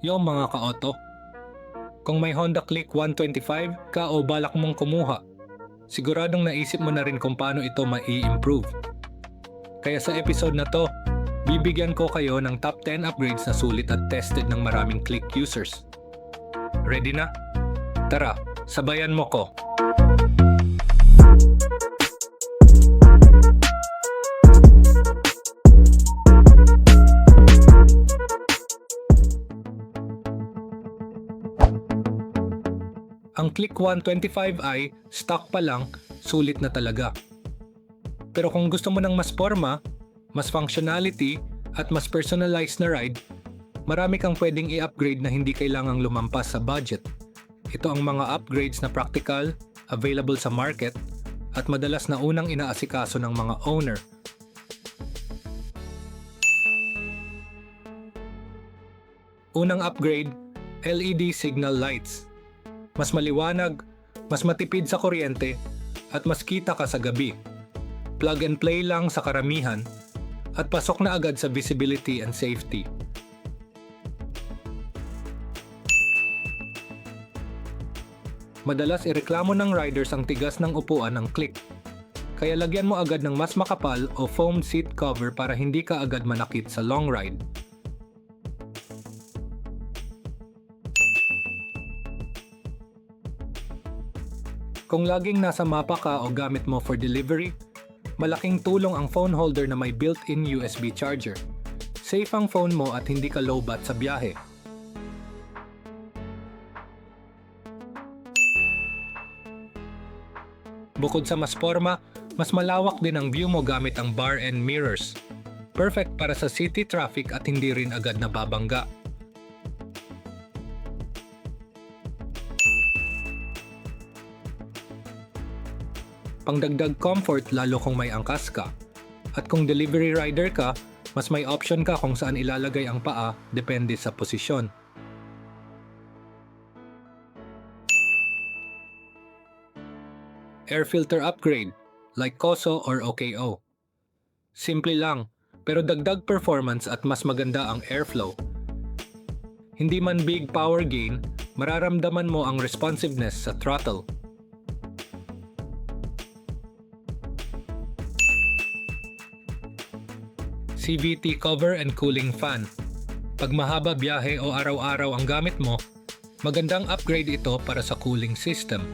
Yung mga ka-auto, kung may Honda Click 125 ka o balak mong kumuha, siguradong naisip mo na rin kung paano ito mai-improve. Kaya sa episode na to, bibigyan ko kayo ng top 10 upgrades na sulit at tested ng maraming Click users. Ready na? Tara, sabayan mo ko. Ang Click 125i, stock pa lang, sulit na talaga. Pero kung gusto mo ng mas forma, mas functionality, at mas personalized na ride, marami kang pwedeng i-upgrade na hindi kailangang lumampas sa budget. Ito ang mga upgrades na practical, available sa market, at madalas na unang inaasikaso ng mga owner. Unang upgrade, LED signal lights. Mas maliwanag, mas matipid sa kuryente, at mas kita ka sa gabi. Plug and play lang sa karamihan, at pasok na agad sa visibility and safety. Madalas ireklamo ng riders ang tigas ng upuan ng Click. Kaya lagyan mo agad ng mas makapal o foam seat cover para hindi ka agad manakit sa long ride. Kung laging nasa mapa ka o gamit mo for delivery, malaking tulong ang phone holder na may built-in USB charger. Safe ang phone mo at hindi ka lowbat sa biyahe. Bukod sa mas forma, mas malawak din ang view mo gamit ang bar and mirrors. Perfect para sa city traffic at hindi rin agad nababangga. Pangdagdag comfort lalo kung may angkas ka. At kung delivery rider ka, mas may option ka kung saan ilalagay ang paa depende sa posisyon. Air filter upgrade, like Koso or OKO. Simple lang, pero dagdag performance at mas maganda ang airflow. Hindi man big power gain, mararamdaman mo ang responsiveness sa throttle. CVT cover and cooling fan. Pag mahaba biyahe o araw-araw ang gamit mo, magandang upgrade ito para sa cooling system.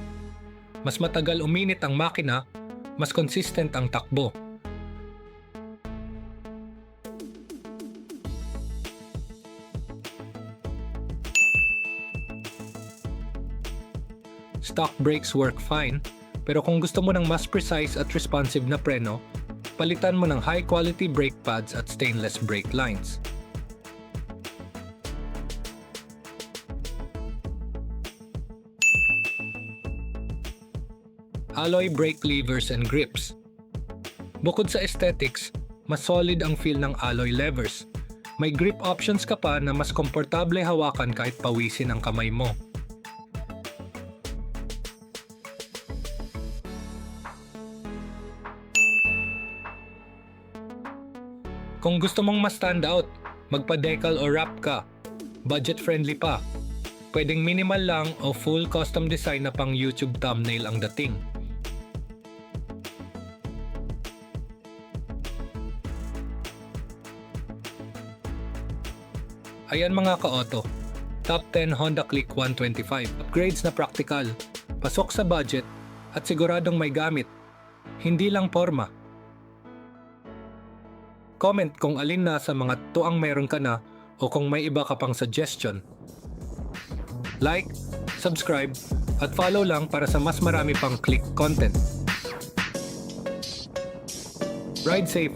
Mas matagal uminit ang makina, mas consistent ang takbo. Stock brakes work fine, pero kung gusto mo ng mas precise at responsive na preno, palitan mo ng high-quality brake pads at stainless brake lines. Alloy brake levers and grips. Bukod sa aesthetics, mas solid ang feel ng alloy levers. May grip options ka pa na mas komportable hawakan kahit pawisin ang kamay mo. Kung gusto mong mas stand out, magpa-decal o wrap ka. Budget-friendly pa. Pwedeng minimal lang o full custom design na pang YouTube thumbnail ang dating. Ayan mga ka-auto, top 10 Honda Click 125. Upgrades na practical, pasok sa budget, at siguradong may gamit. Hindi lang forma. Comment kung alin na sa mga to ang meron ka na o kung may iba ka pang suggestion. Like, subscribe, at follow lang para sa mas marami pang Click content. Ride safe!